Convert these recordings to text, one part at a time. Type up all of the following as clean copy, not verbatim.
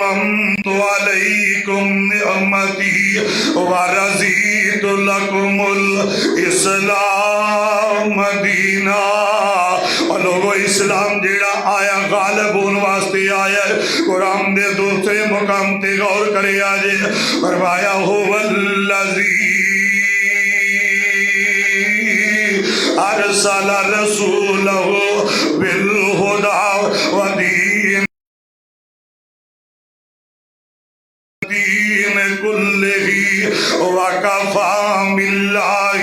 وَأَتْمَمْتُ عَلَيْكُمْ نِعْمَتِي وَرَضِيتُ لَكُمُ الْإِسْلَامَ دِينًا۔ اور لوگو اسلام جیڑا آیا غالب ہون واسطے آیا ہے۔ قرآن دے دوسرے مقام تے غور کرے آجے فرمایا هُوَ الَّذِي أَرْسَلَ رَسُولَهُ بِالْهُدَى وَدِينِ كُلِّهِ وَكَفَى بِاللَّهِ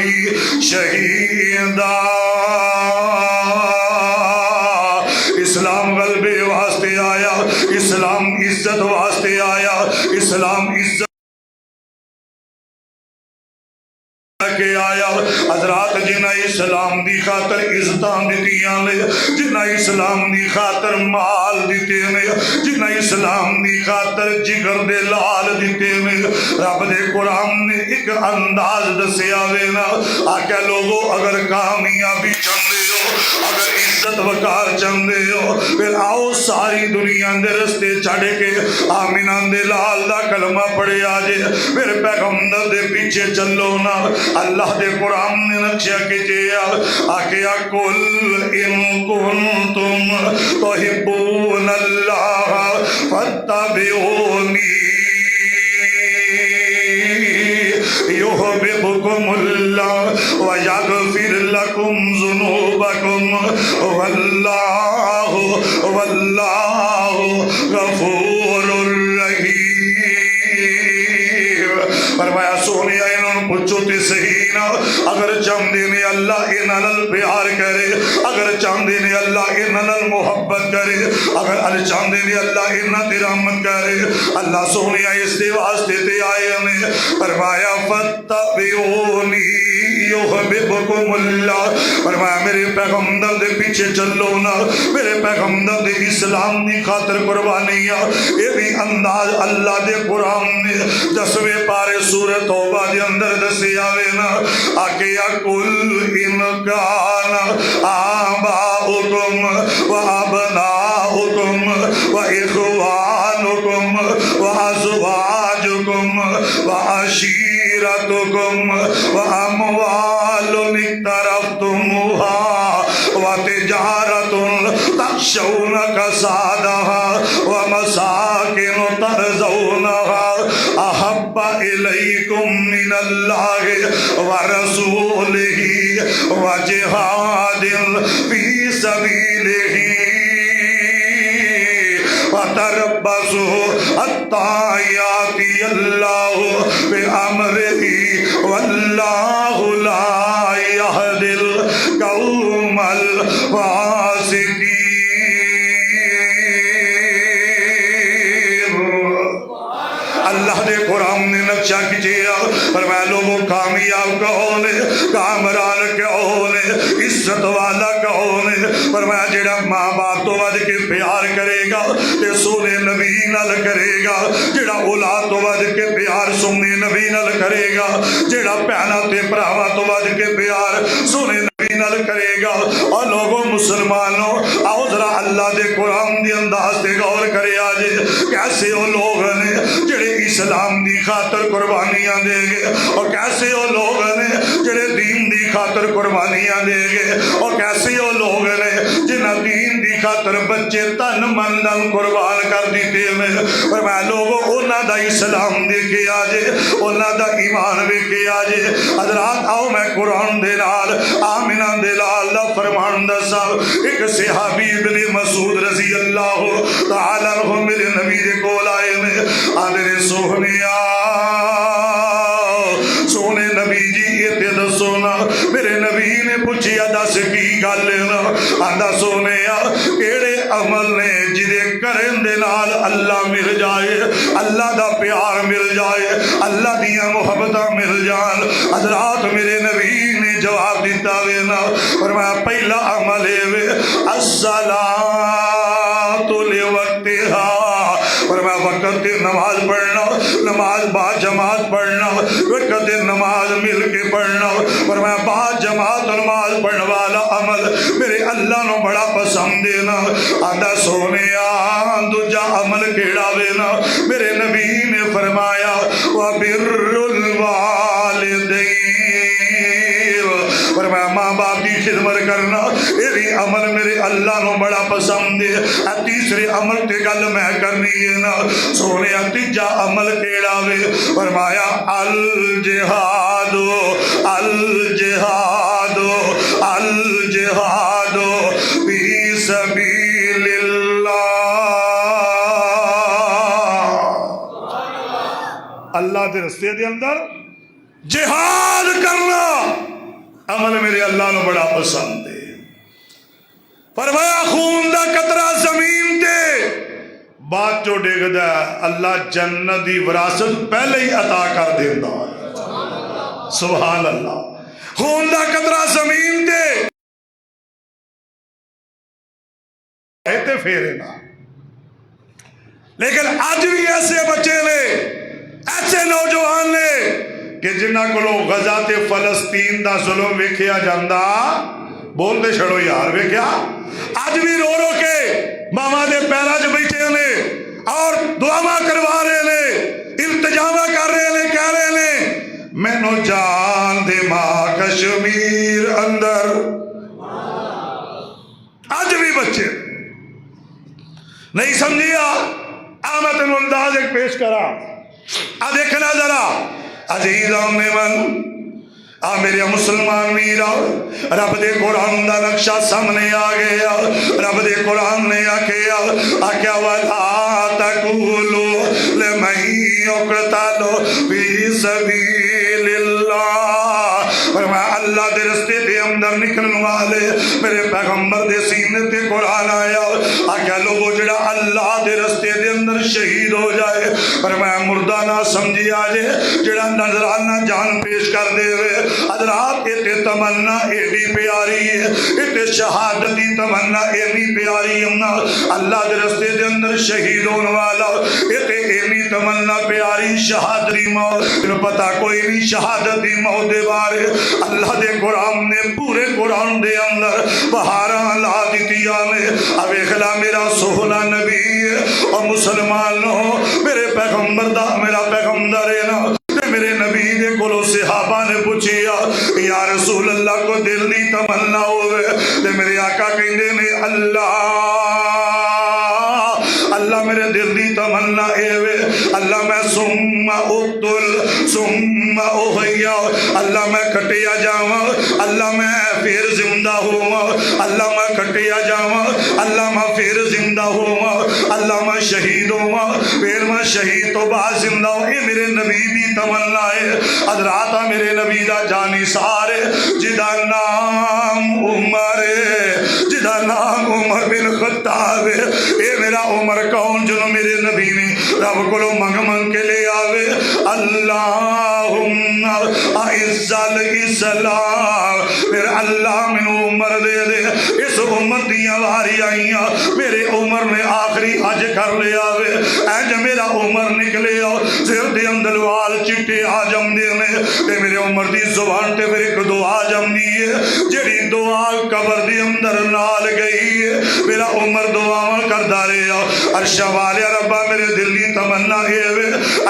شَهِيدًا۔ اسلام غلبے واسطے آیا، اسلام عزت واسطے آیا، اسلام عزت کے آیا۔ حضرات جنہ اسلام دی خاطر عزتاں دتیاں نے، جنہ اسلام دی خاطر مال دیتے نے، جنہ اسلام دی خاطر جگر دے لال دیتے نے، رب دے قرآن نے ایک انداز دسیا وینا آکے لوگو اگر کامیابی چاہتے ہو، اگر عزت وقار چاہتے ہو، پھر آؤ ساری دنیا دے رستے چھڑ کے آمینہ دے لال دا کلمہ پڑے آجے، پھر پیغمبر دے پیچھے چلو نا۔ اللہ دے قرآن نے نقشہ کیجیا آکیا قل ان کنتم تحبون اللہ فاتبعونی یحببکم اللہ ویغفر لکم ذنوبکم واللہ غفور الرحیم۔ فرمایا سونے انہوں پوچھو تے صحیح نا، اگر چاہتے نے اللہ انہوں پیار کرے، اگر چاہتے نے اللہ انہوں محبت کرے، اگر چاہتے نے اللہ انہوں دی رحمت کرے، اللہ سونے اس دے واسطے تے آئے نے فرمایا فاتبعونی یحببکم اللہ۔ فرمایا میرے پیغمبر دے پیچھے چلو نا، میرے پیغمبر دے اسلام دی خاطر قربانیاں۔ یہ بھی انداز اللہ دے قرآن نے 10ویں پارے سورہ توبہ دے اندر دسیا وینا آکیا قل ان کان آباؤکم وابناؤکم واخوانکم وازواجکم وعشیرتکم واموال اقترفتموها وتجارة تخشون کسادها ومساکن ترضونها احب الیکم من اللہ ورسولہ وجہاد فی سبیلہ وتربصوا حتی یاتی اللہ بامرہ واللہ لا یہدی القوم الفاسقین۔ اللہ دے قرآن نے نقشہ کیجیا فرمایا لوگوں کامیاب کون ہے، کامران کون ہے، عزت والا کون ہے؟ فرمایا جڑا ماں باپ تو ود کے پیار کرے گا تے سونے نبی نال کرے گا، جڑا اولاد تو ود کے پیار سونے نبی نال کرے گا، جڑا بہنا تے بھراواں تو ود کے پیار سونے نبی نال کرے گا۔ اور لوگوں مسلمانوں آؤ ذرا اللہ دے قرآن دی انداز تے غور کرے آجے کیسے وہ لوگ نے جڑے اسلام دی خاطر قربانیاں دے گے، اور کیسے وہ لوگ نے جڑے دین دی خاطر قربانیاں دے گے، اور کیسے وہ لوگ نے جنہ دین دی خاطر بچے تن من دن قربان کر دیتے ہیں۔ فرمایا لوگوں انہاں دا اسلام دیکھے آجے، انہاں دا ایمان دیکھے آجے۔ حضرات آؤ میں قرآن دے نال آمینہ دے لال دا فرمان دسا ایک صحابی ابن مسعود رضی اللہ تعالیٰ عنہ میرے نبی دے کول آئے نے آدھے سونے نبی جی یہ تے دسو نا، میرے نبی نے پوچھیا دس کی گل نا، آدھا سونے کیڑے عمل نے جدے کرن دے نال اللہ مل جائے، اللہ دا پیار مل جائے، اللہ دیا محبتہ مل جان۔ حضرات میرے نبی نے جواب دیتا وے نا، فرمایا پہلا عمل ہے الصلاۃ لوقتہا، فرمایا وقت نماز پڑھنا، نماز با جماعت پڑھنا، وقت نماز مل کے پڑھنا۔ فرمایا با جماعت نماز پڑھنے والا عمل میرے اللہ نو بڑا پسند ہے نا. آدھا سونے دوجا عمل کیڑا وے نا. میرے نبی نے فرمایا وَبِرُّ الْوَالِدَيْنِ، فرمایا ماں باپ کی خدمت کرنا یہ بھی عمل میرے اللہ نو بڑا پسند ہے. تیسرے عمل تے گل میں کرنی ہے نا. سونے تیجا عمل کیڑا وے؟ فرمایا الجہاد الجہاد الجہاد فی سبیل اللہ. اللہ دے رستے دے اندر جہاد کرنا عمل میرے اللہ نو بڑا پسند ہے. فرمایا خون دا قطرہ زمین تے بعد جو ڈگدا اللہ جنت دی وراثت پہلے ہی عطا کر دیندا ہے. سبحان اللہ. خون دا قطرہ زمین تے ایتے پھیرے نا. لیکن آج بھی ایسے بچے نے ایسے نوجوان نے کہ جنہ کو غزہ تے فلسطین دا ظلم ویکھیا جاندا بول دے چھڑو یار ویکھیا آج بھی رو رو کے ماما دے پیرا چ بیٹھے نے اور دعا کروا رہے نے التجاوا کر رہے نے کہہ رہے نے مینو جان دے ماں کشمیر اندر. آج بھی بچے نہیں سمجھیا. میں تینوں انداز ایک پیش کرا دیکھنا ذرا عزیزاں میں من میرے مسلمان میرا رب دے قرآن دا نقشہ سامنے آ گیا. رب دے قرآن نے آکھیا وَلَا تَقُولُوا لِمَن يُقْتَلُ فِي سَبِيلِ اللَّهِ. فرمایا اللہ دے رستے دے اندر نکلن والے میرے پیغمبر دے سینے تے قرآن آیا آکھیا لوگو جڑا اللہ دے رستے دے اندر شہید ہو جائے فرمایا مردہ نہ سمجھی آجے جڑا نظرانہ جان پیش کر دے ہوئے. حضرات ایتے تمنا ایڈی پیاری ہے ایتے شہادت دی تمنا ایڈی پیاری ہے. اللہ دے رستے دے اندر شہید ہونے والا ایتے ایڈی تمنا پیاری شہادت دی موت. انہوں پتا کوئی نہیں شہادت دی موت دے بارے اللہ دے قرآن نے پورے قرآن دے اندر بہاراں لا دیتیا نے. اب اخلا میرا سہنا نبی اور مسلمان میرے پیغمبر دا میرا پیغمبر ہے نا. میرے نبی دے کولو صحابہ نے پوچھیا یا رسول اللہ کو دل دی تمنا ہوئے تے میرے آقا کہندے نے اللہ میرے دل دی تمنا اے اللہ میں ثم اقتل ثم احیا اللہ میں کٹیا جاواں اللہ میں پھر زندہ ہواں اللہ میں کٹیا جاواں اللہ میں پھر زندہ ہواں اللہ میں شہید ہواں پھر میں شہید تو بعد زندہ ہوں. یہ میرے نبی دی تمنا ہے. حضرات میرے نبی دا جانی سارے جدا نام عمر جدا نام عمر بن خطاب. اے میرا عمر کون جنہوں میرے نبی نے رب کو منگ منگ کے لے آوے اللہم اعز الاسلام. میرے اللہ میں عمر دے دے اس امت دیاں واری آئیاں میرے عمر نے آخری حج کر لے آوے. اینج میرا عمر نکلے آو سر دے اندر وال چٹے آجم دے نے تے میرے عمر دی زبان تے میرے کو دعا جم دیئے جڑی دعا قبر دی اندر نال گئی ہے. میرا عمر دعا کر دارے آو عرشہ والے ربا میرے دل دی تمنا ہے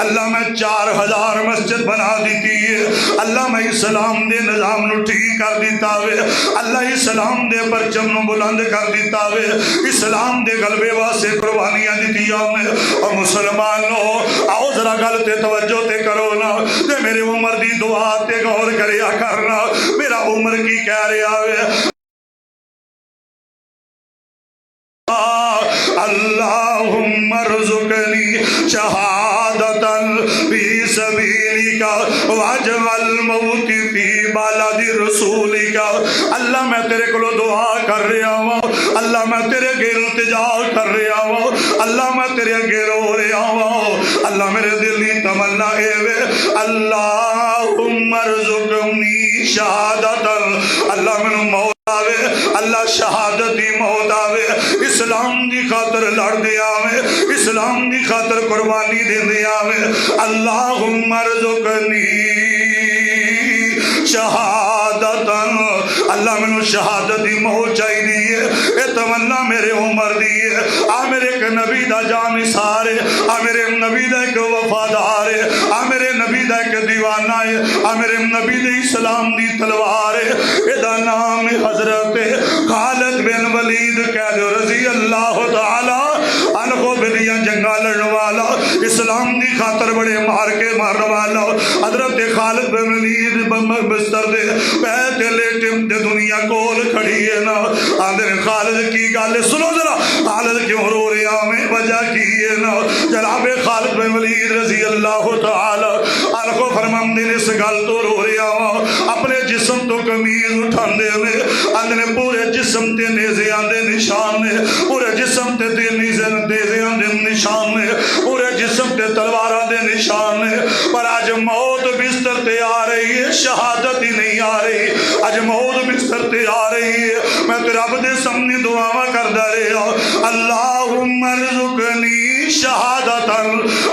اللہ میں 4000 مسجد بنا دیتی ہے اللہ میں اسلام دے نظام نو ٹھیک کر دیتا ہے اللہ اسلام دے پرچم نو بلند کر دیتا ہے اسلام دے غلبے واسطے قربانیاں دیتیاں میں. اور مسلمانوں آؤ ذرا گل تے توجہ تے کرو نا تے میرے عمر دی دعا تے غور کریا کرنا میرا عمر کی کہہ رہا ہے اللہم ارزقنی شہادتا فی سبیلک واجعل موتی فی بلد رسولک. اللہ میں تیرے کو دعا کر رہا ہوں اللہ میں تیرے گھر التجا کر رہا ہوں اللہ میں تیرے گھر ہو رہا ہوں اللہ میرے دل کی تمنا ہے اللہم ارزقنی شہادتا اللہ میں موت آوے اللہ شہادت دی موت آوے اسلام دی خاطر لڑ دیا میں اسلام دی خاطر قربانی دے دیا میں اللہم ارزقنی شہادتا اللہ مینوں شہادت دی موت چاہیے، اے تمنا میرے عمر دی ہے، آ میرے ایک نبی دا جان نثار ہے، آ میرے نبی دا ایک وفادار ہے، آ میرے نبی دا ایک دیوانہ ہے، آ میرے نبی دے اسلام دی تلوار ہے، اے دا نام حضرت خالد بن ولید کہہ دو رضی اللہ تعالی عنہ، بدیاں جنگاں لڑن والا، اسلام دی خاطر بڑے مار کے مارن والا حضرت خالد بن ولید بستر دے پہ تے لیٹے تے دنیا کول کھڑی ہے نا، آندے خالد کی گل سنو ذرا، خالد کیوں رو رہا میں وجہ کی ہے نا، جناب خالد بن ولید رضی اللہ تعالی عنہ فرماندے نے اس گل تو رو رہا ہوں، اپنے جسم تو قمیض اٹھاندے نے، آندے پورے جسم تے نیزیاں دے نشان نے، پورے جسم تے نیزیاں دے نشان نے، پورے جسم تے تلواراں دے نشان نے، پر آج موت بستر تے آ رہی ہے، شہادت ہی نہیں آ رہی، آج موت بستر تے آ رہی ہے، میں تے رب دے سامنے دعاواں کردا رہا، اللہم ارزقنی شہادتا،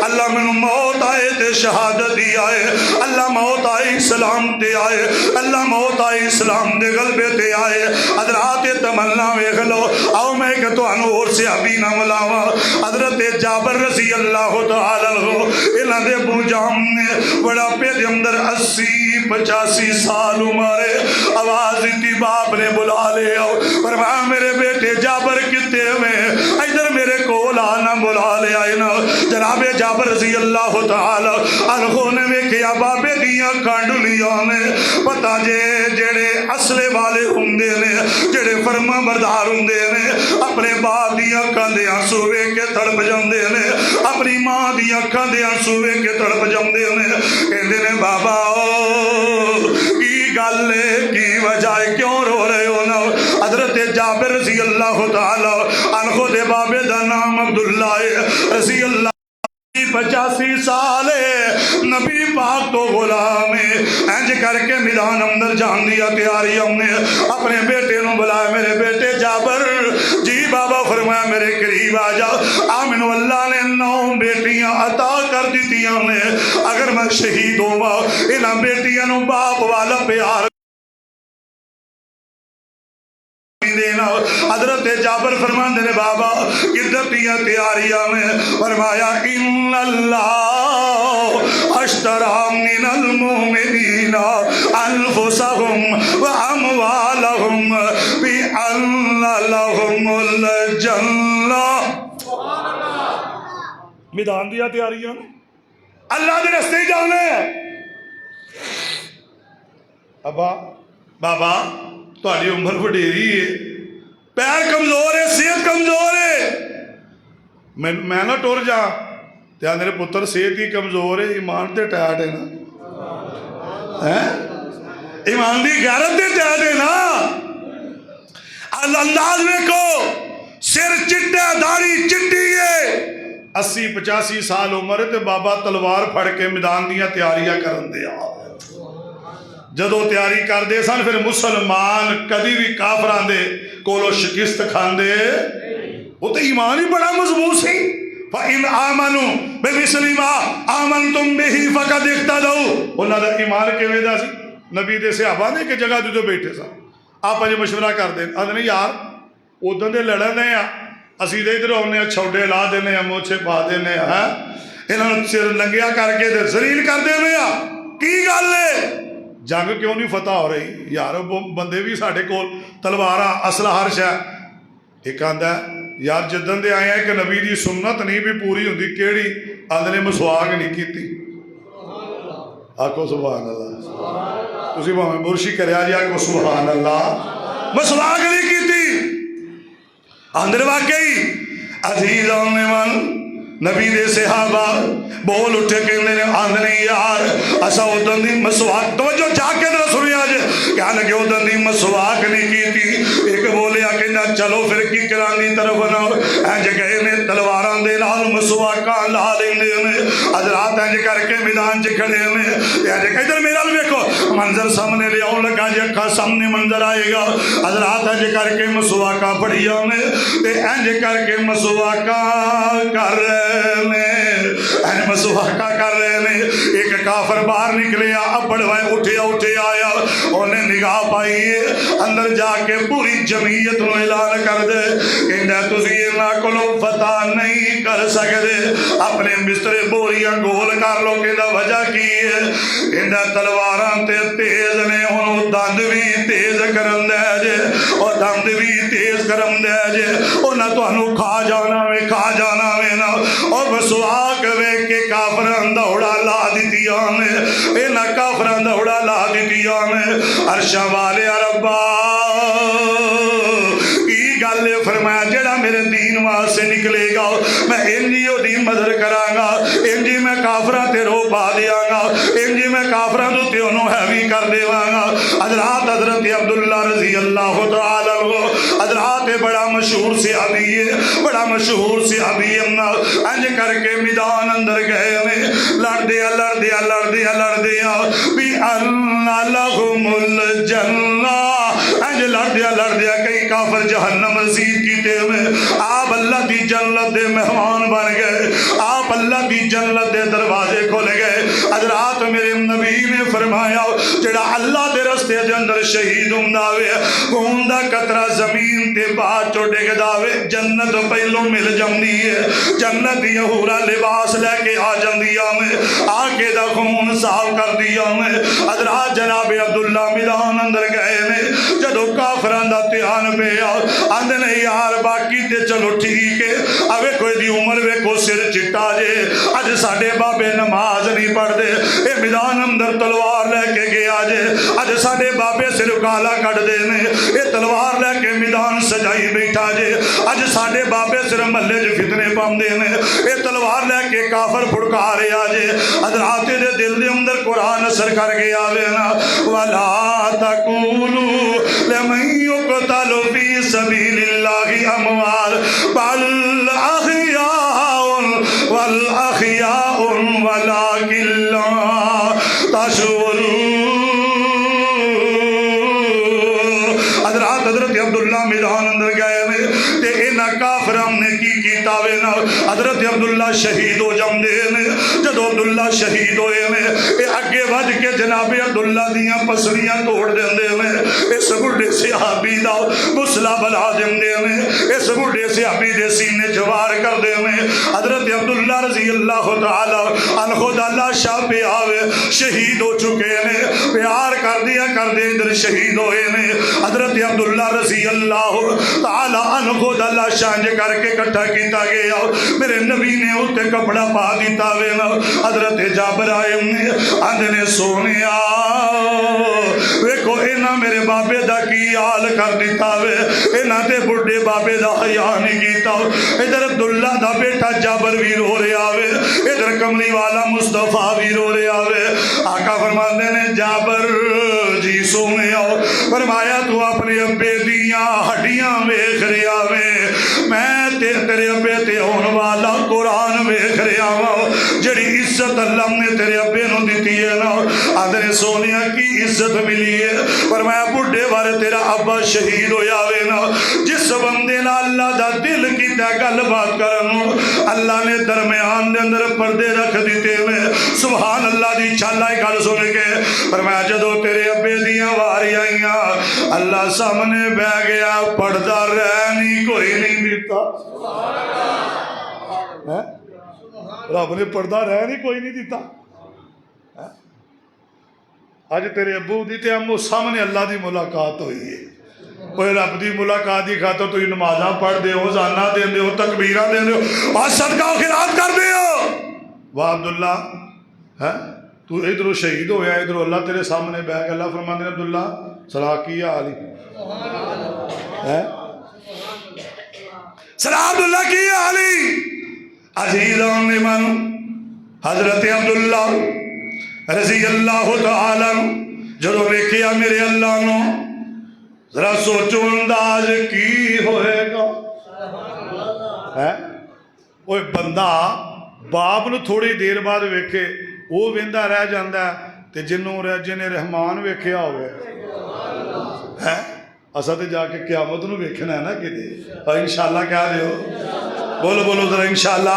اللہ مینوں موت آئے تے شہادت ہی آئے، اللہ موت آئے اسلام تے آئے، اللہ موت آئے اسلام دے غلبے تے آئے، حضرات تمنا ویکھ لو، آؤ میں کہ تانوں اور صحابی نام لاواں، حضرت جابر رضی اللہ تعالی عنہ، انہاں دے ابو جام نے بڑھاپے دے اندر 80-85 سال عمر ہے، آواز دی باپ نے بلا لے آؤ، فرمایا میرے بیٹے جابر کتے میں ادھر میرے کول آنا، بلا لے آئے نا، جناب جابر رضی اللہ تعالی عنہ نے ویکھیا بابے دیاں کانڈلیاں نے، پتہ جے جڑے اصلے والے ہوندے نے، جڑے فرما بردار ہوندے نے، اپنے باپ دیاں اکھاں دے آنسو ویکھ کے تڑپ جاندے نے، اپنی ماں دیاں اکھاں دے آنسو ویکھ کے تڑپ جاندے نے، کہندے نے بابا کی گل ہے، کی وجہ ہے، کیوں رو رہے ہو نا؟ حضرت جابر رضی اللہ تعالی عنہ دے بابے دا نام عبداللہ ہے رضی اللہ 85 سال نبی پاک تو غلام ہے، انج کر کے میدان اندر جان دیا تیاری ہم نے، اپنے بیٹے نو بلایا، میرے بیٹے جابر، جی بابا، فرمایا میرے قریب آ جا، آمین اللہ نے 9 بیٹیاں عطا کر دیتیاں نے، اگر میں شہید ہوا انہاں بیٹیاں نو باپ والا پیار دینا، حضرت جابر فرماندے نے بابا کدھر دیا تیاریاں میں، فرمایا ان اللہ اشتری من المؤمنین انفسهم واموالهم بان لهم الجنہ، میدان دیا تیاریاں اللہ دے رستے جانے، ابا بابا تہاڈی عمر وڈیری ہے، پیر کمزور ہے، صحت کمزور ہے، میں نہ ٹر جا، تے آندے نے پتر صحت ہی کمزور ہے، ایمان تے ٹائٹ ہے نا، ایمان دی غیرت تے ٹائٹ ہے نا، انداز ویکھو، سر چٹا داڑھی چٹی ہے، 80-85 سال عمر ہے تے بابا تلوار پھڑ کے میدان دیاں تیاریاں کرن دے آ، جدو تیاری کر دے سن پھر مسلمان کدی بھی کافران دے کولو شکست کھاندے، وہ تو ایمان ہی بڑا مضبوط سی، فَإِنْ آمَنُوا بِمِثْلِ مَا آمَنْتُمْ بِهِ فَقَدِ اِهْتَدَوْا، انہاں دا ایمان کیویں دا سی، نبی دے صحابہ نے کہ جگہ دے بیٹھے سن، آپ اج مشورہ کر دیں، آندے نے یار ادھر دے لڑن دے آ، اسی دے ادھر ہونے چھوڑے لا دینے آ، موچھے پا دینے آ، انہاں سر ننگیا کر کے ذلیل کر دینے آ، کی گل ہے؟ جنگ کیوں نہیں فتح ہو رہی یار؟ بندے بھی ساڈے کول تلواراں اسلحہ ہر شے، ایک آندا یار جدن دے آئے ہیں کہ نبی دی سنت نہیں بھی پوری ہوندی، کیڑی؟ آندے نے مسواک نہیں کیتی، آکھو سبحان اللہ، تسی بھاویں برشی کریا جی، آکھو سبحان اللہ، مسواک نہیں کیتی، آندے واقعی عزیزان من نبی دے صحابہ بول اٹھے کہندے نے، آندے یار اسا اودن دی مسواک، توجہ جا کے ذرا سنیا جے، کہنے لگے اودن دی مسواک نہیں کیتی، ایک بولیا کہندا چلو پھر کی کران دی طرف نہ، انج گئے نے تلواراں دے نال مسواکاں لا لیندے نے، حضرات انج کر کے میدان چ کھڑے نے، انج ادھر میرا ویکھو منظر سامنے لے آؤ لگا جے، اکھاں سامنے منظر آئے گا، حضرات انج کر کے مسواکاں پڑھیاں نے، تے انج کر کے مسواکاں کر مسواکا کر رہے ہیں، ایک کافر باہر نکلیا ابڑ وائے اٹھیا آیا انہیں نگاہ پائی اندر جا کے پوری جمعیت نو اعلان کر دے کہندا تسی انہاں کولوں فتح نہیں کر سکدے اپنے بسترے بوریاں گول کر لو کہندا وجہ کی ہے کہندا تلواراں تے تیز نے ہن دند بھی تیز کرن دے جے اور دند بھی تیز کرن دے جے انہاں تانوں کھا جانا وے نا اور بسواک ویکھ کے کافراں دوڑا لا دتیاں نے انہاں کافراں دوڑا لا دتیاں نے عرشاں والے ربا کی گل فرمایا جڑا میرے دین واسطے نکلے گا میں انجی او دی مدد کراں گا انجی میں کافراں تے رو پا دیاں گا انجی میں کافراں تے انہوں ہیوی کر دیواں گا حضرت عبداللہ رضی اللہ تعالی عنہ حضرات بڑا مشہور صحابی ہے بڑا مشہور صحابی انج کر کے میدان اندر گئے میں لڑ دیا بھی اللہ لہم الجنہ انج لڑ دیا کئی کافر جہنم رسید کیتے میں آپ اللہ دی جنت دے مہمان بن گئے آپ اللہ دی جنت دے دروازے کھول گئے حضرات میرے نبی نے فرمایا جڑا اللہ دے رستے دے اندر شہید ہوندا وے خون دا قطرہ زمین تے بعد چو ڈگدا وے جنت پہلو مل جاندی ہے جنت دی حورا لباس لے کے آ جاندیاں میں آ کے دا خون صاف کر دیا میں حضرات جناب عبداللہ میدان اندر گئے نے جدو کافران دا تیان پہ آندے نے یار باقی تے چلو ٹھیک ہے اوے کوئی دی عمر وے کو سر چٹا جے اج ساڈے بابے نماز نہیں پڑھ دے اے میدان اندر تلوار لے کے گیا جے اج ساڈے بابے سر کالا کٹ دے نے اے تلوار لے کے میدان سجائی بیٹھا جے اج ساڈے بابے سر محلے جو فتنے پاندے نے اے تلوار لے کے کافر پھڑکا رہا جے حضرات دے دل دے اندر قرآن اثر کر گیا وے نا وَلَا تَقُولُوا لَمَن يُقْتَلُ فِي سَبِيلِ اللَّهِ أَمْوَاتٌ بَلْ أَحْيَاءٌ وَلَكِن لَّا تَشْعُرُونَ حضرت عبداللہ میدان اندر گئے میں تے اینا کافران نے کی کیتا وے نا حضرت عبداللہ شہید ہو جاندے نے جدو عبداللہ شہید ہوئے میں اے اگے وج کے جناب عبداللہ دیاں پسڑیاں توڑ دیندے میں اس بڑھے صحابی دا مسئلہ بلا دیندے میں اس بڑھے صحابی دے سینے جوار کر دے میں حضرت عبداللہ رضی اللہ تعالی عنہ دا اللہ شاہ پہ آوے شہید ہو چکے نے پیار کر دیا کر دے ادھر شہید ہوئے نے حضرت عبداللہ رضی اللہ تعالی عنہ دا اللہ شانج کر کے کٹھا کیتا گیا میرے نبی نے اتے کپڑا پا دیتا وے نا حضرت جابر آئے آندھنے سونے ویکو اینا میرے بابے دا کی آل کر دیتا وے اینا تے بڑھے بابے دا حیاء نہیں کیتا ادھر عبداللہ دا بیٹا جابر بھی رو رہے آوے ادھر کملی والا مصطفیٰ بھی رو رہے آوے آقا فرماندے نے جابر جی سونے آؤ فرمایا تو اپنے ابے دیاں ہڈیاں ویکھ رہا وے میں تیرے ابے تے ہون والا قرآن ویکھ رہا وا جڑی عزت اللہ نے تیرے ابے نو دتی ہے نا آدھے سونیا کی عزت ملی ہے فرمایا بڑھے بارے تیرا ابا شہید ہویا وے نا جس بندے نا اللہ دا دل کیتا گل بات کرنو اللہ نے درمیان دے اندر پردے رکھ دیتے میں سبحان اللہ دی چھالائی گل سن کے فرمایا جدو تیرے ابے دیاں واری آئیاں اللہ سامنے بہ گیا پردہ رہنی کوئی نہیں دیتا رب نے پردہ رہنی کوئی نہیں دیتا آج تیرے ابو دی تے امو سامنے اللہ دی ملاقات ہوئی ہے کوئی رب دی ملاقات دی خاطر تو نمازاں پڑھ دے ہو زانہ دے ہو تکبیرہ دے ہو آج صدقہ و خیرات کر دے ہو واہ عبداللہ تو ادھر شہید ہویا ادھر اللہ تیرے سامنے بیگ اللہ فرماندے عبداللہ صلاح کیا علی صلاح عبداللہ کیا علی عزیزان من حضرت عبداللہ رضی اللہ تعالیٰ جدو دیکھیا میرے اللہ نو ذرا سوچو انداز کی ہوئے گا وہ بندہ باپ نو تھوڑی دیر بعد ویکھے وہ ویندا رہ جاندا ہے تے جنہیں رحمان ویکھیا ہوئے اسا تے جا کے قیامت نو ویکھنا ہے نا کدے انشاءاللہ کہہ دیو بولو ذرا انشاءاللہ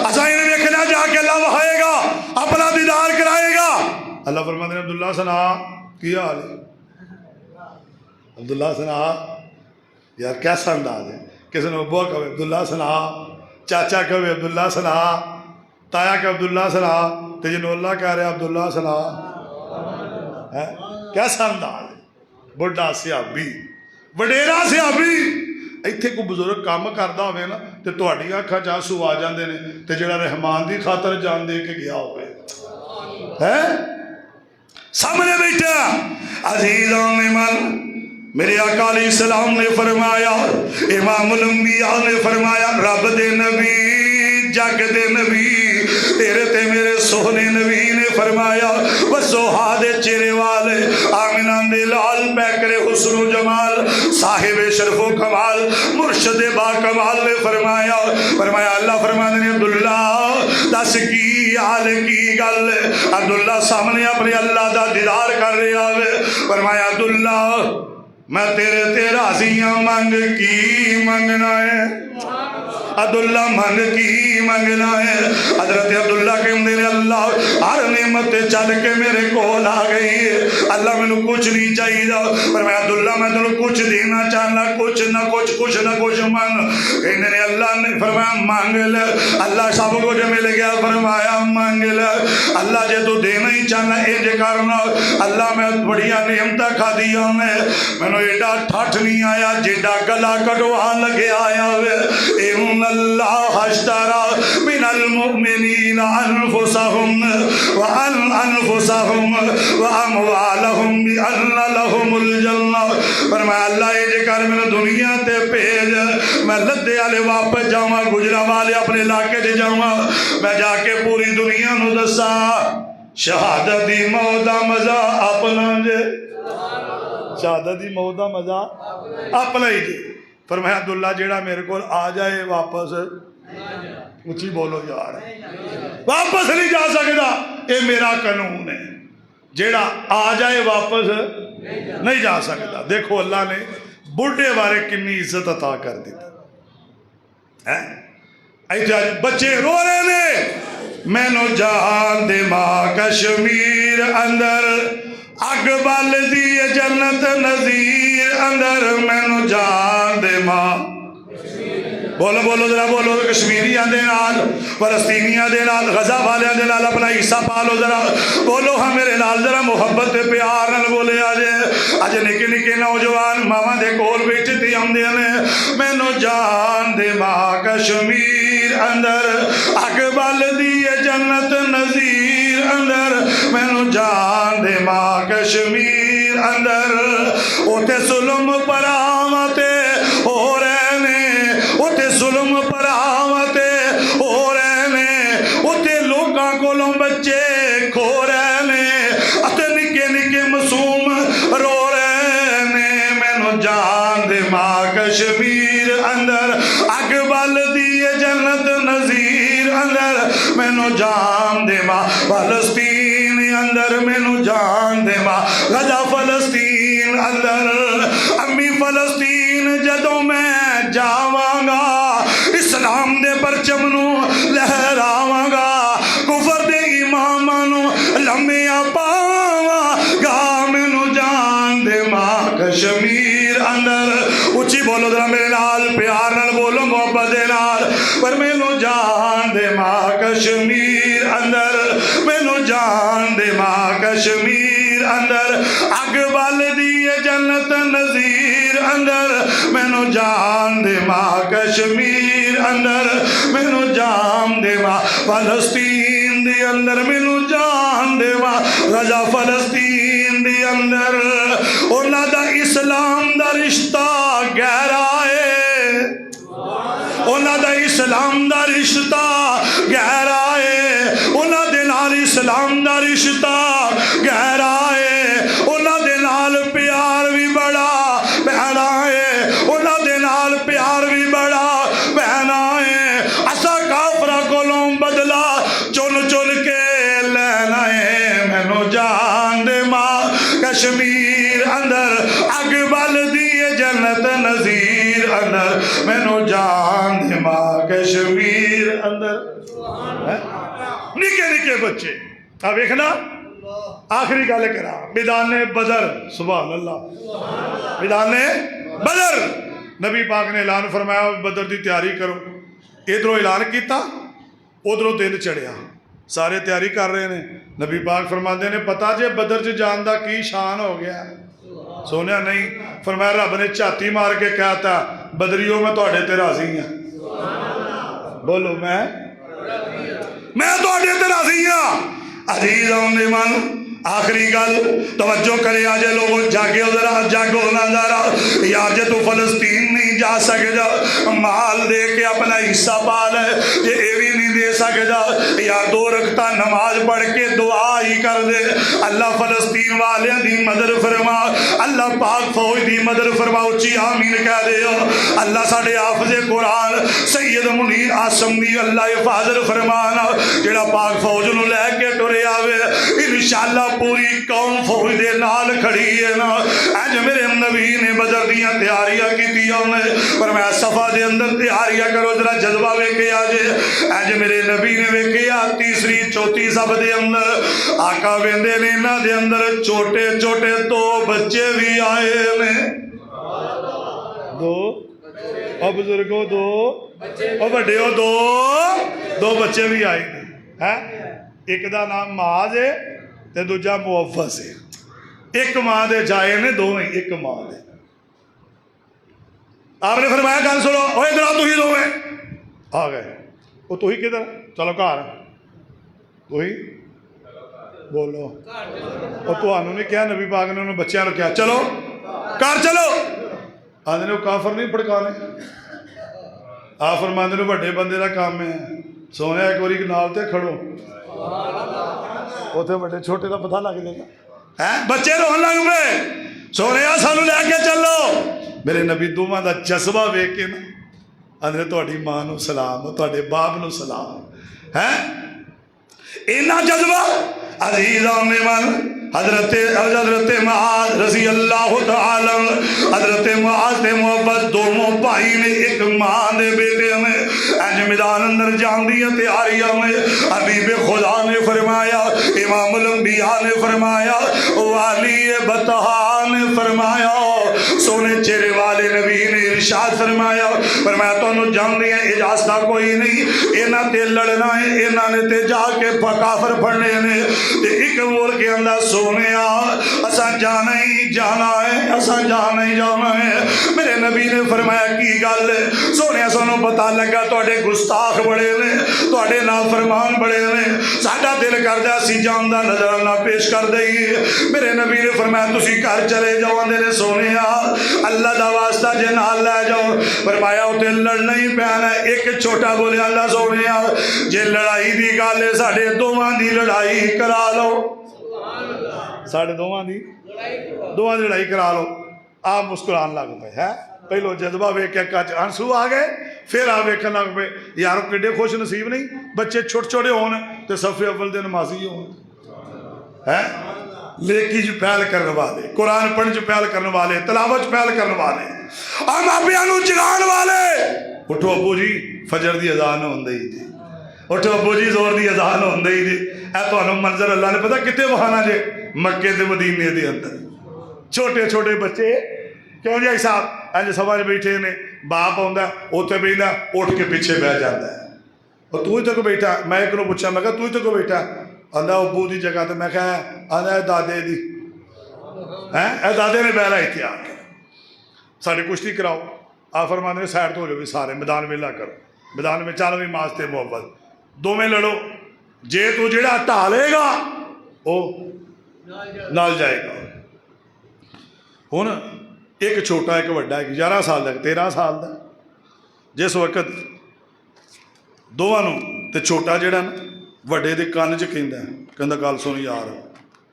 اسا انہیں ویکھنا جا کے اللہ وہائے گا اپنا دیدار کرائے گا اللہ فرماتے ہیں عبداللہ سنا کی حال ہے؟ عبداللہ سنا یار کیسا انداز ہے. کسی نے ابا کہے عبداللہ سنا, چاچا کہے عبداللہ سنا, تایا کہ عبداللہ سنا, تو جنہوں اللہ کہہ رہے عبداللہ سنا. کیسا انداز ہے. بڑھا صحابی, وڈیرا صحابی. ਇੱਥੇ ਕੋਈ ਬਜ਼ੁਰਗ ਕੰਮ ਕਰਦਾ ਹੋਵੇ ਨਾ ਤੇ ਤੁਹਾਡੀਆਂ ਅੱਖਾਂ 'ਚ ਆਂਸੂ ਆ ਜਾਂਦੇ ਨੇ, ਤੇ ਜਿਹੜਾ ਰਹਿਮਾਨ ਦੀ ਖਾਤਰ ਜਾਨ ਦੇ ਕੇ ਗਿਆ ਹੋਵੇ ਹੈ ਸਾਹਮਣੇ ਬੈਠਾ ਅਜ਼ੀਜ਼ਾਂ ਨੇ ਮਨ. میرے آقا علیہ السلام نے فرمایا, امام الانبیاء نے فرمایا, رب دے نبی جگ دے نبی تیرے تے میرے سونے نبی نے فرمایا وَزُوحَا دے چہرے والے آمنہ دے لال پیکر حسن و جمال صاحب شرف و کمال مرشد با کمال نے فرمایا اللہ فرمانے نے عبداللہ دس کی حال کی گل. عبداللہ سامنے اپنے اللہ دا دیدار کر رہا ہے. فرمایا عبداللہ میں تیرے راضی ہوں, منگ کی منگنا ہے. عبداللہ منگ کی منگنا ہے. حضرت عبداللہ کہتے ہیں اللہ ہر نعمت چل کے میرے کول آ گئی ہے, اللہ میں کچھ نہیں چاہیے. پر میں عبداللہ میں تمہیں کچھ دینا چاہنا, کچھ نہ کچھ من. کہتے ہیں اللہ نے فرمایا مانگ لے. اللہ سب کچھ مل گیا. فرمایا مانگ لے. اللہ جے تو دینا ہی چاہنا انج کرنا. اللہ میں بڑیاں نعمتیں کھا دیا میں مینوں ایڈا ٹھٹ نہیں آیا جیڈا گلا کٹوان لگے آیا ہوئے. ان اللہ اشترى من المؤمنین انفسهم واموالهم بان لهم الجنہ. فرمایا اللہ یہ کر میں دنیا تے بھیج, میں لدے والے واپس جاواں, گجرا والے اپنے علاقے سے جاواں, میں جا کے پوری دنیا نو دساں شہادت دی موت دا مزہ اپنا جے. شہادت دی موت دا مزہ اپنا ہی جے. فرمایا عبداللہ جیڑا میرے کو آ جائے واپس, اچھی بولو یار, واپس نہیں جا سکتا. یہ میرا قانون ہے, جیڑا آ جائے واپس نہیں جا سکتا. دیکھو اللہ نے بڑھے بارے کنی عزت عطا کر دی. بچے رو رہے نے, مینو جان دے ماں کشمیر اندر اگ بال دی جنت نظیر اندر, مینو جان دے ماں. بولو بولو ذرا بولو, کشمیریاں دے نال, فلسطینیاں دے نال, غزہ والیاں دے نال اپنا حصہ پالو ذرا. بولو ہاں میرے نال ذرا محبت تے پیار نال بولے. اج نکے نکے نوجوان ماواں دے کول بیٹھے تے آندے نے, مینو جان دے ماں کشمیر اندر اگ بال دی جنت نظیر اندر, مینو جان دے ماں کشمیر اندر. اوتے ظلم پراوتے ہو رہے نے, اوتے ظلم پراوتے ہو رہے نے, اوتے لوکاں کولوں بچے کھو رہے نے, اتے نکے نکے معصوم رو رہے نے. مینو جان دے ماں کشمیر اندر اگ بل دی جنت نظیر اندر, مینو جان دے ماں فلسطین اندر, مینو جان دے ماں غزہ فلسطین اندر. امی فلسطین جدوں میں جاواں گا, اسلام دے پرچم نو لہراواں گا, کفر دے اماماں نو لمیا پاواں گا. مینو جان دے ماں کشمیر اندر. اچھی بولو ذرا میرے نال, پیار نال بولو, محبت دے نال. پر مینو جان دے ماں کشمیر اندر, مینو جان دے ماں کشمیر اندر اگ بل دی جنت نظیر اندر, مینو جان دے ماں کشمیر اندر, مینو جان دے ماں فلسطین دی اندر, مینو جان دے ماں غزہ فلسطین دی اندر. انہاں دا اسلام دا رشتہ گہرا ہے, انہاں دا اسلام دا رشتہ گہرا ہے, انہاں دے نال اسلام دا رشتہ گہرا ہے, انہاں دے نال پیار بھی بڑا بہنا ہے, انہاں دے نال پیار بھی بڑا بہنا ہے. اسا کافرہ کولوں بدلا چن چن کے لینا ہے. مینو جان دے ماں کشمیر اندر اگ بل دی جنت نظیر اندر, مینو جان دے ماں کشمیر اندر. نکے نکے بچے, اب دیکھنا آخری گل کرا میدان بدر، سبحان اللہ، میدان بدر نبی پاک نے اعلان فرمایا بدر دی تیاری کرو. ادھروں اعلان کیتا، ادھروں دن چڑھیا، سارے تیاری کر رہے ہیں. نبی پاک فرماندے نے پتا جے بدر چ جان دا کی شان ہو گیا؟ سونیا نہیں. فرمایا رب نے جھاتی مار کے کہتا بدریو میں تواڈے تے راضی ہاں. بولو میں تواڈے تے راضی ہاں. عزیز آنے من آخری گل توجہ کرے آجے لوگوں جاگے ذرا، جاگو نہ ذرا. یا جے تو فلسطین نہیں جا سکتا مال دے کے اپنا حصہ پا لے، یہ بھی نہیں دے سکتا یا 2 رکعتاں نماز پڑھ کے دعا ہی کر دے اللہ فلسطین والیاں دی مدد فرما، اللہ پاک فوج دی مدد فرما. اچھی آمین کہہ دے ہو. اللہ ساڑھے حافظ قرآن سید منیر آسم دی اللہ حفاظت فرمانا، جڑا پاک فوج نو لے کے ٹرے آوے انشاءاللہ پوری قوم فوج دے نال کھڑی ہے نا. اج میرے نبی نے بدر دیاں تیاریاں کیتیاں نے، پر میں صفا دے اندر تیاریاں کرو ذرا جذبہ ویکھے آجے. اج میرے نبی نے ویکھیا تیسری چوتھی صف دے اندر آقا ویندے نے انہاں دے اندر چھوٹے چھوٹے 2 بچے بھی آئے نے. 2 او بزرگوں 2 او بڑیو 2 بچے بھی آئے نے. ایک دا نام معاذ ہے تے دوجا موفس ہے. ایک ماں دے جائے نے دو ہیں، ایک ماں دے. آپ نے فرمایا گل سنو، او ادھر آ، تو ہی دو ہیں آ گئے. وہ تو ہی کدھر؟ چلو گھر تو ہی بولو. وہ تمہوں نے کیا نبی پاک نے انہوں بچیاں نے کیا چلو گھر چلو. آدھے نے کافر نہیں پڑکانے. آپ فرماندے نے بڑے بندے کا کام ہے. سونے ایک باری نال تے کھڑو، اتنے بڑے چھوٹے کا پتہ لگ جائے گا. بچے رون لگ پے، سونے سانو لے کے چلو. میرے نبی دونوں کا جذبہ ویک کے نا آدھے تہاڈی ماں نو سلام، تہاڈے باپ نو سلام. اینا جذبہ عزیز آنے من حضرت معاذ رضی اللہ تعالی، حضرت معاذ تے محبت دونوں بھائی نے ایک ماں دے بیٹے میں اج میدان اندر جان دی تیاریاں میں حبیب خدا نے فرمایا، امام الانبیاء نے فرمایا، والی بطحا نے فرمایا، سونے چہرے والے نبی نے ارشاد فرمایا تو انہوں جان دیا اجازتہ کوئی نہیں، اینا تے لڑنا ہے، اینا نے تے جا کے کافر پڑھنے نے تے ایک مول کے اندر سونے اساں جانا ہی جانا ہے، اساں جانا ہی جانا ہے. میرے نبی نے فرمایا کی گل ہے؟ سونے سانوں پتہ لگا تواڈے گستاخ بڑے نے، تواڈے نافرمان بڑے نے، ساڈا دل کردا سی جان دا نظرانہ پیش کر دئیے. میرے نبی نے فرمایا تسی گھر چلے جاؤ. آندے نے سونے اللہ دا واسطہ جے نال لے جاؤ. فرمایا اوتے لڑنا ہی پینا. ایک چھوٹا بولے اللہ سونے جے لڑائی دی گل ہے ساڈے دوواں دی لڑائی کرا لو، ساڑھے دوواں دی لڑائی کرا لو. آپ مسکران لگ پے ہے. پہلو جذبہ ویک کے کچ آنسو آ گئے، پھر آپ ویکھن لگ پے یار کڈے خوش نصیب نہیں بچے چھوٹے چھوٹے ہون تے صف اول دے نمازی ہون. لیکی جو پہل کرنے والے، قرآن پڑھنے جو پہل کرنے والے، تلاوت پہل کرنے والے، اور ماپیانو جگان والے. اٹھو ابو جی فجر دی اذان ہوندی جی، اٹھو ابو جی زور دی اذان ہوندی جی. اے تانوں منظر اللہ نے پتہ کتے وہانا جے مکے تے مدینے دے اندر چھوٹے چھوٹے بچے. کیوں جی صاحب انج سمجھ بیٹھے نے، باپ آندا اوتھے بیٹھا اٹھ کے پیچھے بیٹھ جاندا ہے. اور تو ہی تے کو بیٹھا. میں ایک نو پوچھا میں کہا تو ہی تے کو بیٹھا؟ آندا ابو دی جگہ تے میں کہا آندا دادے دی اے دادے نے بیلا ایتھے آ کے ساڈی کشتی کراؤ. آپ فرماندے نے سائڈ تو ہو جاؤ بھی سارے میدان ویلا کرو، میدان میں چل بھی ماستے محبت دوویں لڑو. جے تو جڑا ٹالے گا وہ نال جائے گا. ہن ایک چھوٹا ایک وڈا، ایک 11 سال دا 13 سال دا. جس وقت دونوں نوں تے چھوٹا جڑا نا وڈے دے کان چ کہندا گل سن یار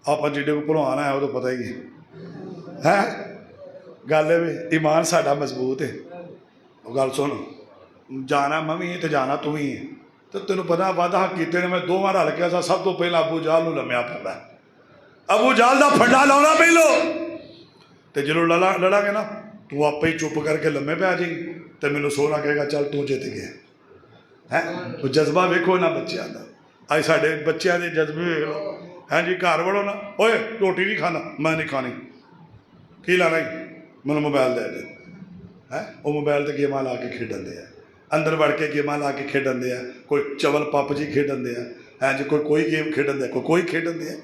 آپ جڈے کو بھلوان ہے وہ تو پتہ ہی ہے گل ہے بھی ایمان ساڈا مضبوط ہے. وہ گل سن جانا میں بھی تے جانا تو ہی ہے. تو تینوں پتا وعدہ کیتے نے میں 2 بار ہل کے سب تو پہلے ابو جہل نوں لمیا پڑا. ابو جہل دا پھڈا لاؤنا پہلو تے جلو لڑا گے نا تو آپ ہی چپ کر کے لمے پہ آ جائیں تو مینوں سونا کہے گا چل تو جیت گیا ہے. جذبہ ویکھو نا بچیاں دا. اج ساڈے بچیاں دے جذبے ویکھ لو. ہاں جی گھر وڑو نا اوئے روٹی نہیں کھانا میں نہیں کھانی کی لانا ہی مجھے موبائل دے دے وہ موبائل تے گیماں لا کے کھیڈن دے اندر وڑ کے گیماں لا کے کھیڈن دے کوئی چول پپ جی کھیڈن دے ہاں جی کوئی گیم کھیڈن دے کوئی کھیڈن دے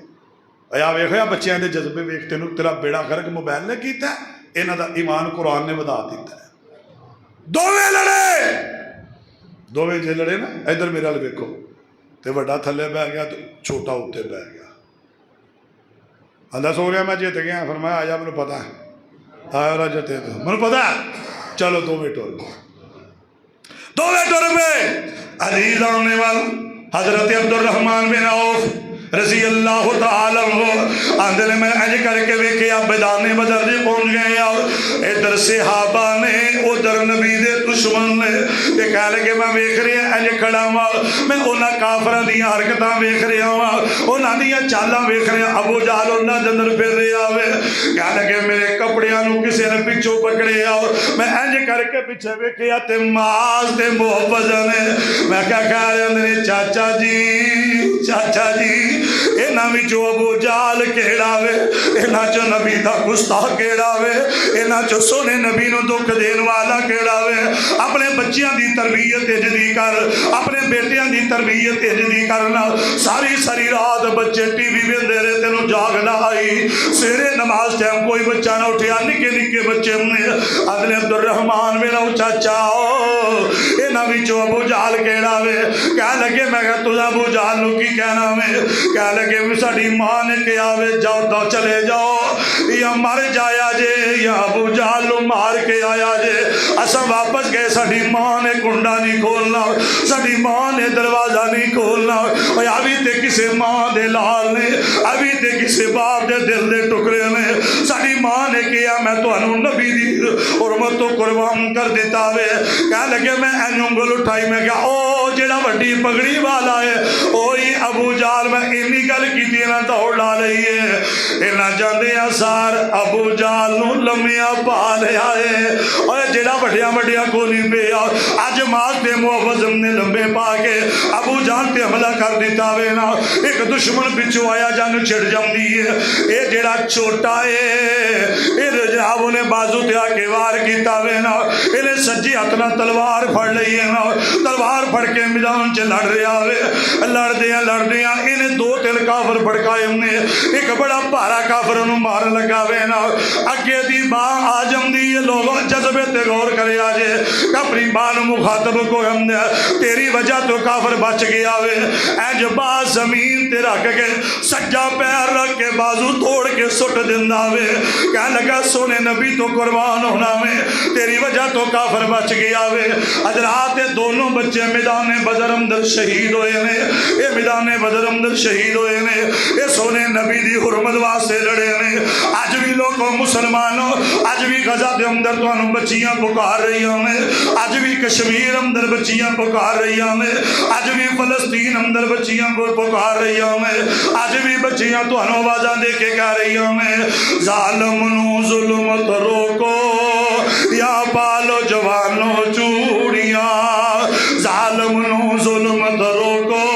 آ ویخیا بچیاں دے جذبے ویخ تینوں تیرا بیڑا گرک موبائل نے کیتا ہے یہاں دا ایمان قرآن نے ودا دیتا ہے دوویں لڑے دوویں جے لڑے نا ادھر میرے وال ویکھو تے وڈا تھلے بہ گیا تو چھوٹا اتنے بہ گیا آندا سو گیا میں جیت گیا فرمایا آ جا مجھے پتا ہے آیا رہا جتے تو مجھے پتا ہے چلو دوویں ٹر پہ عزیز آنے والا حضرت عبد الرحمن بن عوف رضی اللہ تعالیٰ عنہ آندے نے میں اج کر کے ویکھیا میدان بدر دے پہنچ گئے اور ادھر صحابہ نے ادھر نبی دے دشمن نے تے کہہ لگے میں ویکھ رہا اج کھڑا ہاں میں انہاں کافراں دیاں حرکتاں ویکھ رہا ہاں انہاں دیاں چالاں ویکھ رہا ابو جہل انہاں دے اندر پھر رہا ہوئے کہہ لگے میرے کپڑیاں نو کسے نے پچھوں پکڑیا اور میں اج کر کے پیچھے ویکھیا تے معاذ تے محفوظ نے میں کیا کہہ رہے نے چاچا جی اینا بھی جو ابو جال کیڑا وے اینا جو نبی دا گستاخ کیڑا وے اینا جو سونے نبی نو دکھ دین والا کیڑا وے اپنے بچیاں دی تربیت اجدی کر اپنے بیٹیاں دی تربیت اجدی کرنا ساری رات بچے ٹی وی ویندے رہے تینوں جاگ نہ آئی سویرے نماز ٹائم کوئی بچہ نہ اٹھیا نکے بچے اگلے عبد الرحمان میرا چاچا اینا بھی جو ابو جال کیڑا وے کہہ لگے میں کہا تجھا ابو جال نو کی کہنا میں کہہ لگے ساڑی ماں نے کیا وے جاؤ تو چلے جاؤ یا مر جایا جے یا ابو جال نو مار کے آیا جے اسا واپس گئے ساڑی ماں نے کنڈا نہیں کھولنا ساڑی ماں نے دروازہ نہیں کھولنا اور ابھی تے کسے ماں دے لال نے ابھی تے کسے باپ دے دل دے ٹکرے نے ساڑی ماں نے کیا میں تو انہوں نبی دی حرمت تو قربان کر دیتا وے کہہ لگے میں انگل اٹھائی میں کہا او جیڑا وڈی پگڑی والا ہے اوہی ابو جال میں انی گل کی نہ دوڑ لا رہی ہے اینا جاندے سار ابو جال نو لمیاں پا لیا ہے اور جیڑا وڈیاں گولی پہ اج ماں تے محفظم نے لمبے پا کے ابو جال تے حملہ کر دیتا وے نا ایک دشمن پچھو آیا جنگ چھڑ جاندی ہے اے جیڑا چھوٹا ہے اے جناب نے بازو تے آ کے وار کیتا وے نا انہیں سجی ہاتھ نال تلوار پھڑ لئی ہے نا تلوار پھڑ کے میدان چ لڑ رہا ہوئے لڑدیاں انہیں دو تل کافر پھڑکائے انہیں ایک بڑا پارا کافر انہوں مار لگا وے نا اگے دی باں آ جمدی ہے لوگوں جذبے تے غور کرے آجے اپنی باں مخاطب کو ہم دے تیری وجہ تو کافر بچ گیا وے اے جو باں زمین تے رکھ کے سجا پیر رکھ کے بازو توڑ کے سٹ دندہ وے کہنے لگا سونے نبی تو قربان ہونا وے تیری وجہ تو کافر بچ گیا وے حضرات دونوں بچے میدان بدر اندر شہید ہوئے نے اے میدان بدر اندر شہید ہوئے نے اے سونے نبی دی حرمت واسطے لڑے نے اج بھی لوگوں مسلمانوں اج بھی غزہ دے اندر تو انہوں بچیاں پکار رہی ہیں اج بھی کشمیر اندر بچیاں پکار رہی ہیں اج بھی فلسطین اندر بچیاں پکار رہی ہیں اج بھی بچیاں تو انہوں آوازاں دے کے کہہ رہی ہیں ظالم نو ظلمت روکو یا پالو جوانو چوڑیاں ظالم نو ظلمت روکو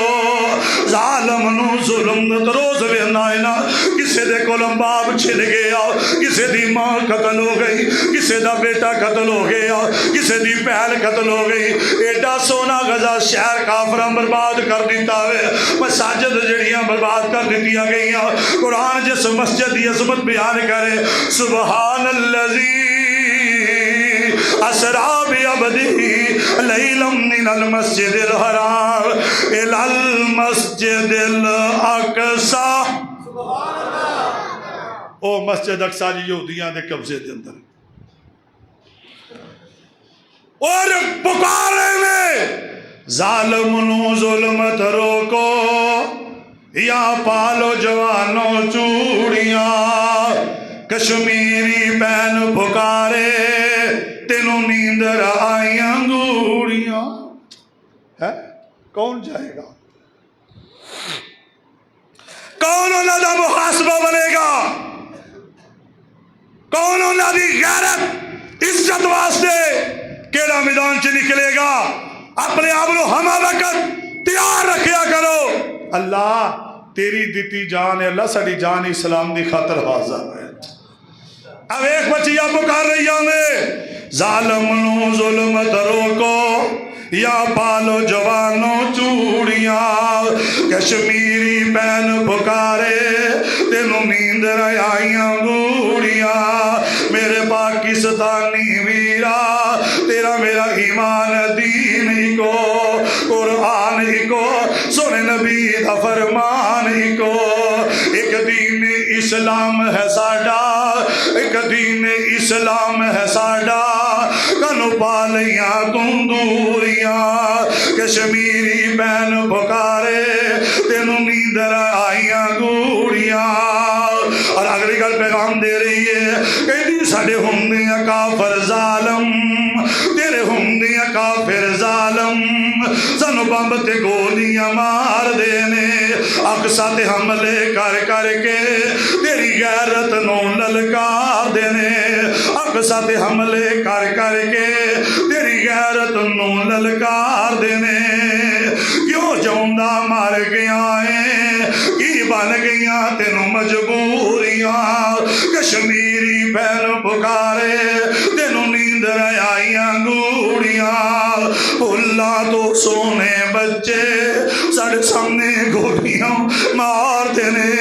ظالم نو ظلمت روز وینا کسے دے کولم باپ چھل گیا کسے دی ماں قتل ہو گئی کسے دا بیٹا قتل ہو گیا کسے دی پہل قتل ہو گئی ایڈا سونا غزہ شہر کافراں برباد کر دیتا ہے مساجد جڑیاں برباد کر دیتیاں گئیاں قرآن جس مسجد دی عظمت بیان کرے سبحان اللذی اسرا بعبدہ لیلا من المسجد الحرام الی المسجد الاقصی او مسجد اقصی جی یہودیاں دے قبضے دے اندر اور پکارے میں ظالم نو ظلمت روکو یا پالو جوانو چوڑیاں کشمیری بین پکارے تینوں نیندر آئیاں گوڑیاں ہے کون جائے گا کون انہاں دا محاسبہ بنے گا کون انہاں دی غیرت عزت واسطے کیڑا میدان چ نکلے گا اپنے آپ کو ہمہ وقت تیار رکھیا کرو اللہ تیری دیتی جان ہے اللہ ساری جان اسلام دی خاطر حاضر ہے اب ایک بچیاں پکار رہی ہمیں ظالم نو ظلم روکو یا پالو جوانوں چوڑیاں کشمیری بہن پکارے تینوں نیند آئیاں گوڑیاں میرے پاکستانی ویرا تیرا میرا ایمان دین ہی کو قرآن ہی کو سن نبی دا فرمان ہی کو ایک دین اسلام ہے ساڈا ایک دین اسلام ہے ساڈا کنو پالیاں تندوریاں کشمیری بہن پکارے تینوں نیندر آئیاں گوڑیاں اور اگلی گل پیغام دے رہی ہے کہ ساڈے ہوندیاں کافر ظالم تیرے ہوندیاں کافر ظالم سانو بمب تے گولیاں مار دینے اقصا تے حملے کر کر کے تیری غیرت نو للکار دینے اقصا تے حملے کر کر کے تیری غیرت نو للکار دینے کیوں جوندا مار گیا ہے کی بن گیا تینوں مجبوریاں کشمیری بہن پکارے تینوں نیندر آئیاں گوڑیاں اللہ تو سونے بچے ساڑھے سامنے گولیاں مار دینے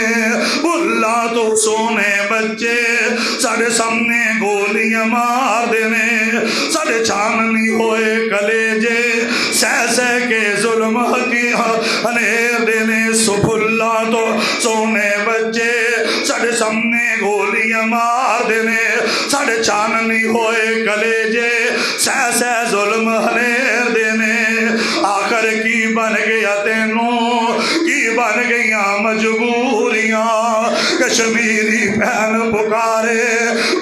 اللہ تو سونے بچے ساڑھے سامنے گولیاں مار دینے ساڑھے چاننی ہوئے کلیجے سہ کے ظلم کی انیر دینے سب اللہ تو سونے بچے ساڑھے سامنے گولیاں مار دینے ساڑھے چاننی ہوئے کلیجے سہ ظلم انیر دینے آخر کی بن گیا تینوں کی بن گیا مجبوریاں کشمیری بہن پکارے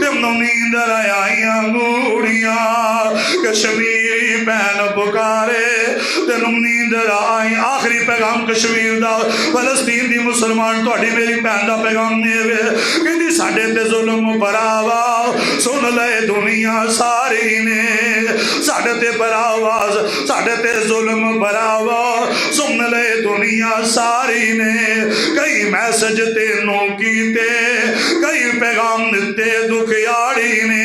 تینوں نیندر آئیاں گوڑیاں کشمیری بہن پکارے تینوں نیندر آئی آخری پیغام کشمیر دا فلسطین دی مسلمان تہاڈی میری بہن دا پیغام دے کہ ساڈے تے ظلم براوا سن لے دنیا ساری نے ساڈے تے براواز ساڈے تے ظلم براوا سن لے دنیا ساری نے کئی میسج تینوں کیتے کئی پیغام دتے دکھیاڑی نے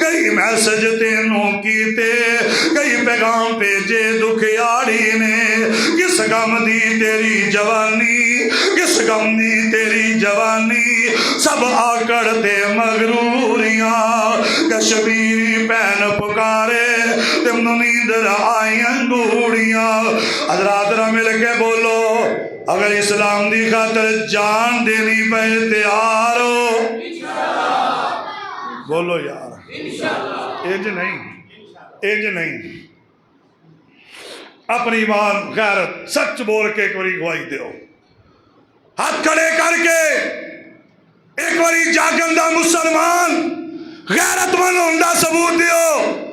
کئی میسج تینوں کیتے کئی پیغام بھیجے دکھیاڑی نے کس غم دی تیری جوانی کس غم دی تیری جوانی سب آکڑ تے مغروریاں کشمیری بہن پکارے تم نیندر آئیاں گوڑیاں حضرات را مل کے بولو اگر اسلام دی خاطر جان دینی پہ تیار ہو بولو یار انج نہیں اپنی ایمان غیرت سچ بول کے ایک باری گواہی دیو ہاتھ کھڑے کر کے ایک باری جاگندہ مسلمان غیرت مند ہوندا ثبوت دیو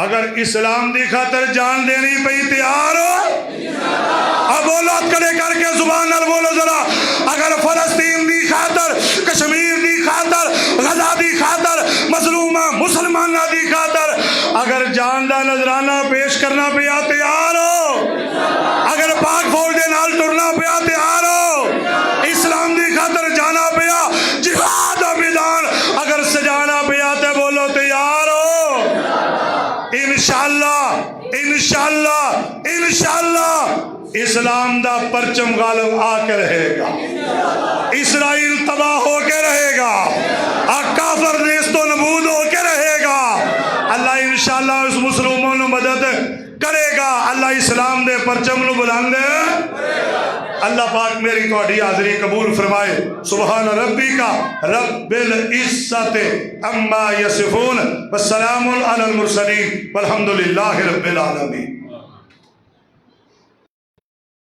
اگر اسلام دی خاطر جان دینی پئی تیار ہو اب بولو ہاتھ کھڑے کر کے زبان نال بولو ذرا اگر فلسطین دی خاطر کشمیر دی خاطر غزہ دی خاطر مظلومہ مسلمانہ دی خاطر اگر جان دا نذرانہ پیش کرنا پیا تیار ہو اگر پاک فوج دے نال ٹرنا پیا تیار ہو اسلام دی خاطر جانا پیا جہاد دا میدان اگر سجانا پیا تے بولو تیار ہو انشاءاللہ اسلام دا پرچم غالب آ کے رہے گا اسرائیل تباہ ہو کے رہے گا کافر نیست و نبود ہو کے رہے گا اللہ انشاءاللہ اس مسلموں نے مدد کرے گا اللہ اسلام دے پرچم نو بلندے اللہ پاک میری تہاڈی حاضری قبول فرمائے سبحان ربک رب العزت عما یصفون والسلام علی المرسلین والحمد للہ رب العالمین